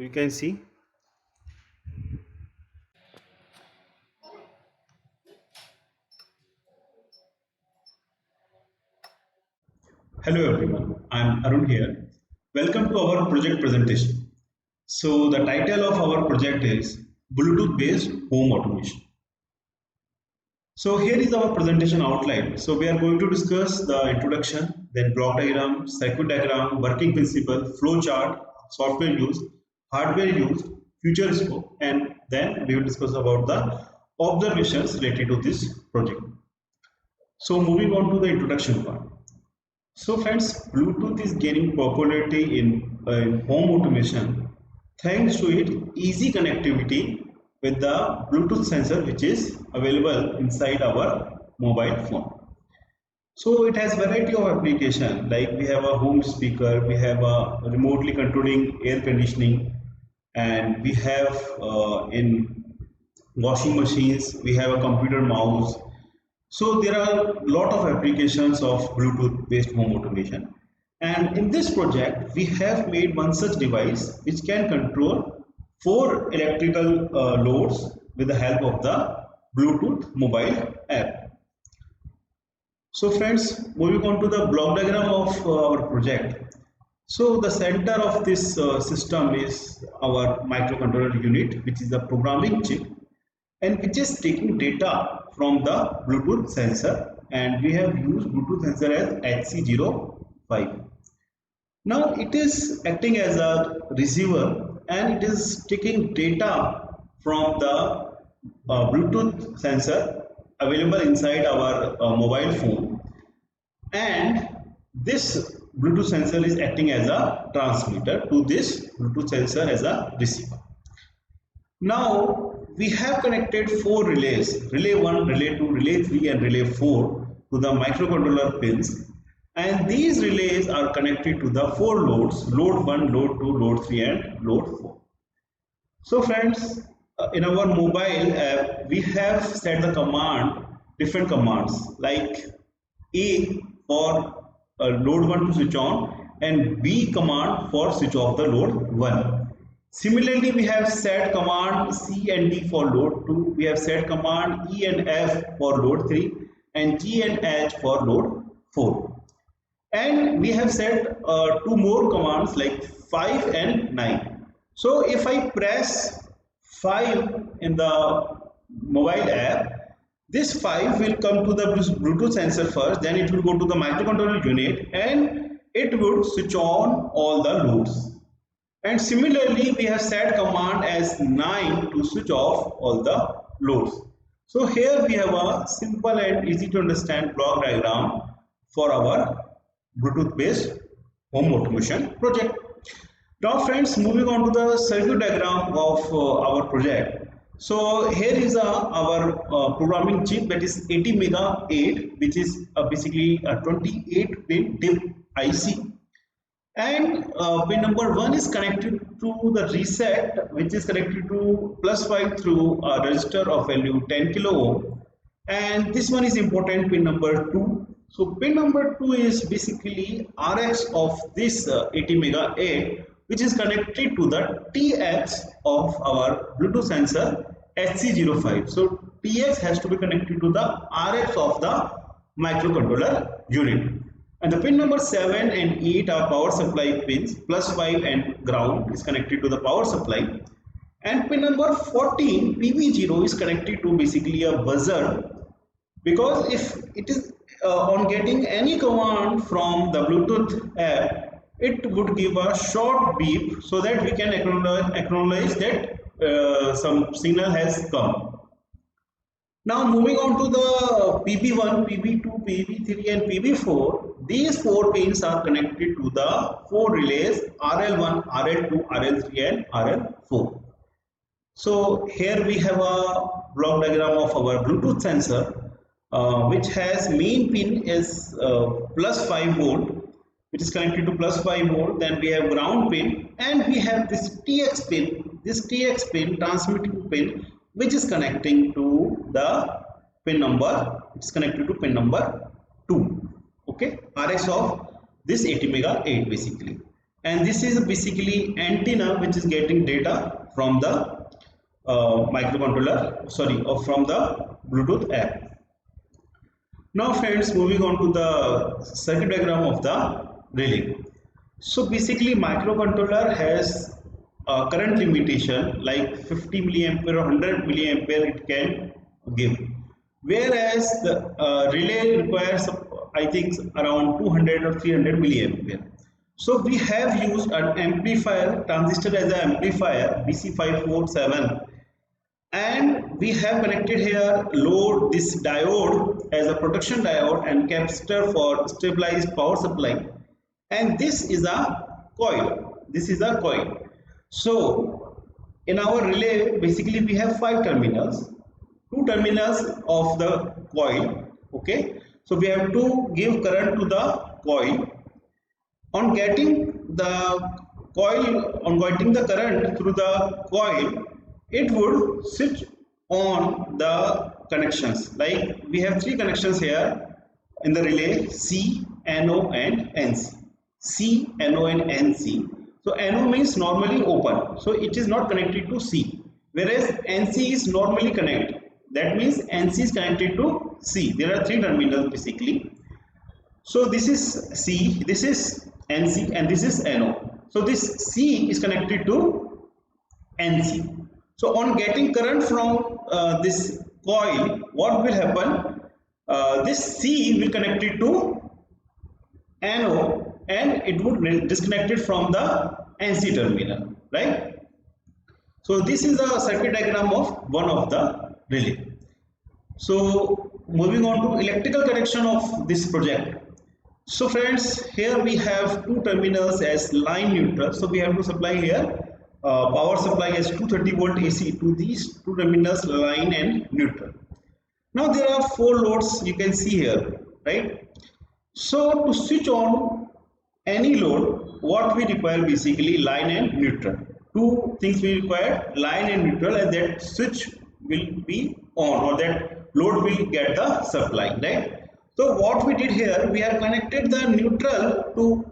you can see. Hello everyone, I am Arun here. Welcome to our project presentation. So the title of our project is Bluetooth based home automation. So here is our presentation outline. So we are going to discuss the introduction, then block diagram, circuit diagram, working principle, flow chart, software use, hardware use, future scope, and then we will discuss about the observations related to this project. So moving on to the introduction part. So friends, Bluetooth is gaining popularity in home automation thanks to its easy connectivity with the Bluetooth sensor which is available inside our mobile phone. So it has variety of application like we have a home speaker, we have a remotely controlling air conditioning, and we have in washing machines, we have a computer mouse. So there are a lot of applications of Bluetooth based home automation. And in this project, we have made one such device which can control four electrical loads with the help of the Bluetooth mobile app. So friends, moving on to the block diagram of our project. So the center of this system is our microcontroller unit, which is the programming chip and which is taking data from the Bluetooth sensor, and we have used Bluetooth sensor as HC05. Now it is acting as a receiver and it is taking data from the Bluetooth sensor available inside our mobile phone, and this Bluetooth sensor is acting as a transmitter to this Bluetooth sensor as a receiver. Now we have connected four relays, relay 1, relay 2, relay 3 and relay 4 to the microcontroller pins, and these relays are connected to the four loads, load 1, load 2, load 3 and load 4. So friends, in our mobile app we have set the command, different commands like A for load 1 to switch on and B command for switch off the load 1. Similarly, we have set command C and D for load 2, we have set command E and F for load 3 and G and H for load 4. And we have set two more commands like 5 and 9. So if I press 5 in the mobile app, this 5 will come to the Bluetooth sensor first, then it will go to the microcontroller unit and it would switch on all the loads. And similarly, we have set command as 9 to switch off all the loads. So here we have a simple and easy to understand block diagram for our Bluetooth based home automation project. Now friends, moving on to the circuit diagram of our project. So here is our programming chip, that is ATmega8, which is basically a 28 pin DIP IC, and pin number 1 is connected to the reset, which is connected to +5 through a resistor of value 10 kilo ohm, and this one is important, pin number 2. So pin number 2 is basically RX of this ATmega8, which is connected to the TX of our Bluetooth sensor HC05. So TX has to be connected to the RX of the microcontroller unit. And the pin number 7 and 8 are power supply pins, +5 and ground is connected to the power supply. And pin number 14 PB0 is connected to basically a buzzer, because if it is on getting any command from the Bluetooth app, it would give a short beep so that we can acknowledge that some signal has come. Now moving on to the PB1, PB2, PB3 and PB4, these four pins are connected to the four relays RL1, RL2, RL3 and RL4. So here we have a block diagram of our Bluetooth sensor, which has main pin is +5 volt, which is connected to +5 volt. Then we have ground pin and we have this TX pin, transmitting pin, which is connecting to the pin number, it's connected to pin number 2. Okay, RX of this ATmega8 basically. and this is basically antenna which is getting data from the microcontroller, sorry, or from the Bluetooth app. Now friends, moving on to the circuit diagram of the relay. So basically microcontroller has a current limitation like 50 milliampere or 100 milliampere it can give, whereas the relay requires I think around 200 or 300 milliampere. So we have used an amplifier, transistor as an amplifier BC547, and we have connected here load this diode as a protection diode and capacitor for stabilized power supply, and this is a coil. So in our relay basically we have 5 terminals, 2 terminals of the coil. Okay, so we have to give current to the coil. On getting the getting the current through the coil, it would switch on the connections. Like we have 3 connections here in the relay: C, NO and NC. C, NO and NC. So NO means normally open, so it is not connected to C, whereas NC is normally connected. That means NC is connected to C. There are 3 terminals basically. So this is C, this is NC, and this is NO. So this C is connected to NC. So on getting current from this coil, what will happen? This C will connect it to NO and it would disconnect it from the NC terminal, right? So this is the circuit diagram of one of the relay. So moving on to electrical connection of this project. So friends, here we have 2 terminals as line neutral. So we have to supply here power supply as 230 volt AC to these 2 terminals, line and neutral. Now there are 4 loads you can see here, right? So to switch on any load, what we require basically line and neutral. 2 things we require, line and neutral, and that switch will be on, or that load will get the supply, right? So what we did here, we have connected the neutral to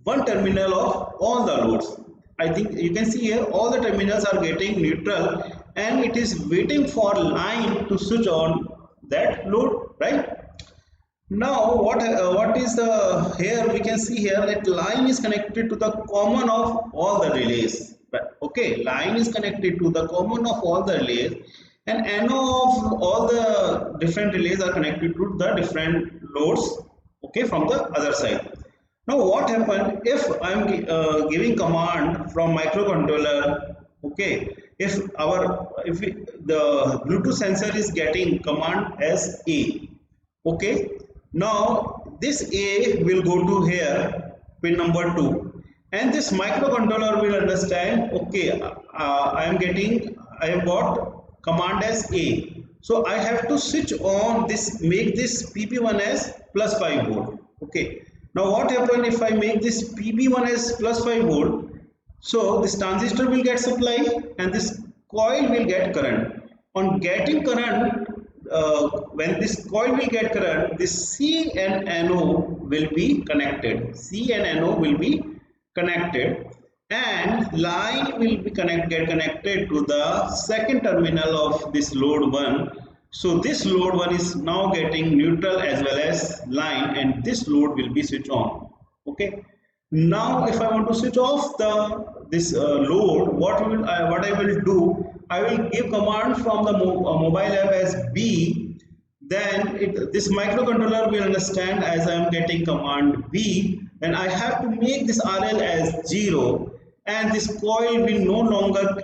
1 terminal of all the loads. I think you can see here all the terminals are getting neutral and it is waiting for line to switch on that load, right? Now what is the, here we can see here that line is connected to the common of all the relays, right? Okay, line is connected to the common of all the relays, and NO of all the different relays are connected to the different loads, okay, from the other side. Now what happened if I am giving command from microcontroller, okay, if the Bluetooth sensor is getting command as A, okay, now this A will go to here pin number 2, and this microcontroller will understand, okay, I have got command as A, so I have to switch on this, make this PP1 as plus 5 volt. Okay, now what happen if I make this PP1 as plus 5 volt? So this transistor will get supply and this coil will get current. On getting current, when this coil will get current, this C and NO will be connected. C and NO will be connected, and line will be get connected to the second terminal of this load 1. So this load 1 is now getting neutral as well as line, and this load will be switched on. Okay. Now if I want to switch off this load, what I will do, I will give command from the mobile app as B. Then this microcontroller will understand as I am getting command B, then I have to make this RL as 0, and this coil will no longer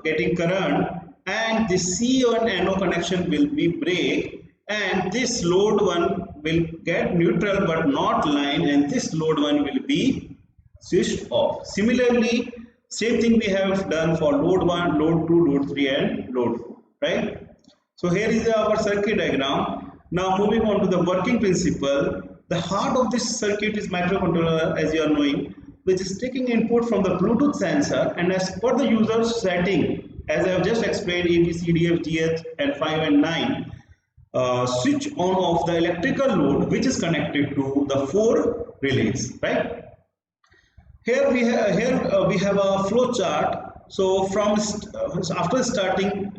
getting current, and the C and NO connection will be break, and this load 1 will get neutral but not line, and this load 1 will be switched off. Similarly, same thing we have done for load 1, load 2, load 3 and load 4, right? So here is our circuit diagram. Now moving on to the working principle. The heart of this circuit is microcontroller, as you are knowing, which is taking input from the Bluetooth sensor, and as per the user's setting, as I have just explained, A, B, C, D, F, G, H and 5 and 9, switch on of the electrical load which is connected to the 4 relays, right? We have a flow chart. So after starting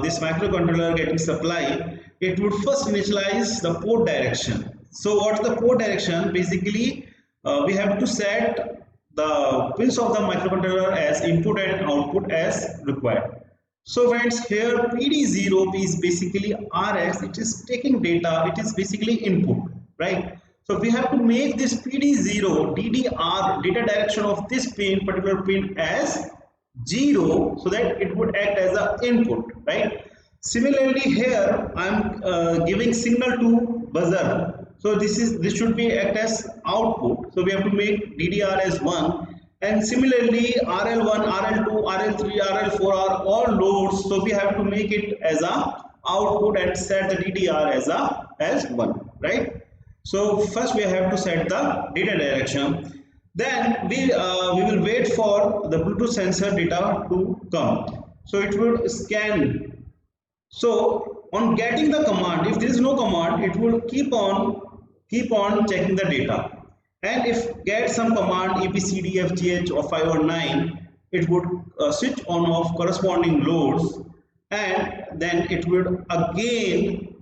this microcontroller getting supply, it would first initialize the port direction. So what's the port direction? Basically, we have to set the pins of the microcontroller as input and output as required. So friends, here PD0 is basically RX. It is taking data. It is basically input, right? So we have to make this PD0 DDR data direction of this particular pin as 0, so that it would act as an input, right? Similarly, here I am giving signal to buzzer. So this should be act as output. So we have to make DDR as 1, and similarly RL1, RL2, RL3, RL4 are all loads. So we have to make it as a output and set the DDR as 1, right? So first we have to set the data direction. Then we will wait for the Bluetooth sensor data to come. So it will scan. So on getting the command, if there is no command, it will keep on checking the data. And if get some command ABCDFGH or 5 or 9, it would switch on off corresponding loads, and then it would again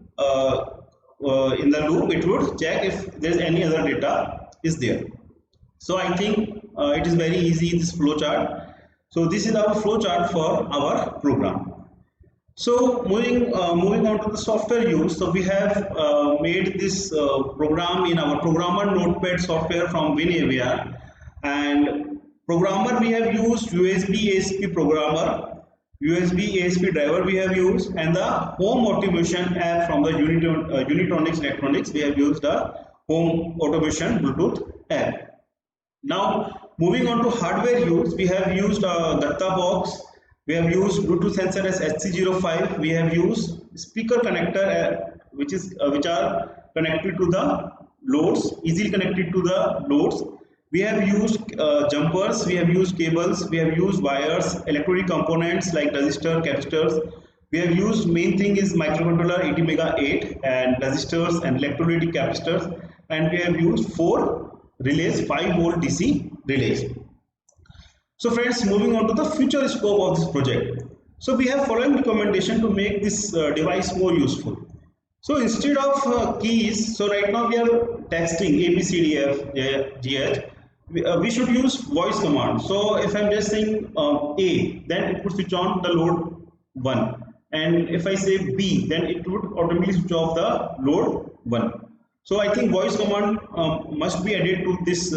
in the loop it would check if there is any other data is there. So I think it is very easy, this flow chart. So this is our flow chart for our program. So moving on to the software use. So we have made this program in our programmer notepad software from WinAVR, and programmer we have used USB ASP programmer, USB ASP driver we have used, and the home automation app from the Unitronics Electronics. We have used the home automation Bluetooth app. Now moving on to hardware use, we have used Gatta box, we have used Bluetooth sensor as HC05, we have used speaker connector which are connected to the loads, easily connected to the loads. We have used jumpers, we have used cables, we have used wires, electronic components like resistor, capacitors. We have used, main thing is microcontroller ATmega8 and resistors and electrolytic capacitors, and we have used 4 relays, 5 volt DC relays. So friends, moving on to the future scope of this project. So we have following recommendation to make this device more useful. So instead of keys, so right now we are texting ABCDFGH, we should use voice command. So if I'm just saying A, then it would switch on the load 1, and if I say B, then it would automatically switch off the load 1. So I think voice command must be added to this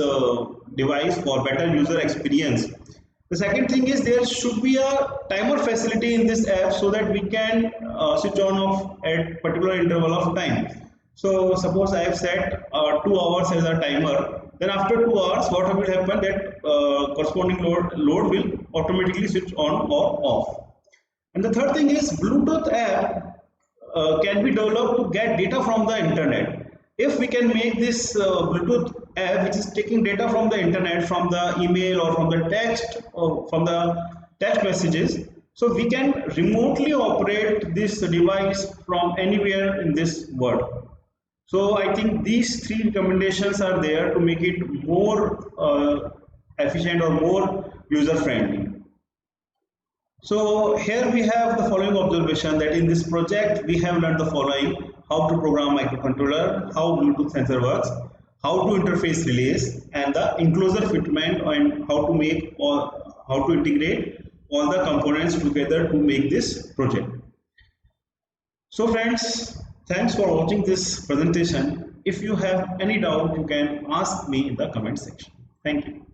device for better user experience. The second thing is there should be a timer facility in this app so that we can switch on off at particular interval of time. So suppose I have set 2 hours as a timer, then after 2 hours what will happen, that corresponding load will automatically switch on or off. And the third thing is Bluetooth app can be developed to get data from the internet. If we can make this Bluetooth app which is taking data from the internet, from the email or from the text or from the text messages, so we can remotely operate this device from anywhere in this world. So I think these 3 recommendations are there to make it more efficient or more user friendly. So here we have the following observation, that in this project we have learned the following: how to program microcontroller, how Bluetooth sensor works, how to interface relays, and the enclosure fitment, and how to make or how to integrate all the components together to make this project. So friends, thanks for watching this presentation. If you have any doubt, you can ask me in the comment section. Thank you.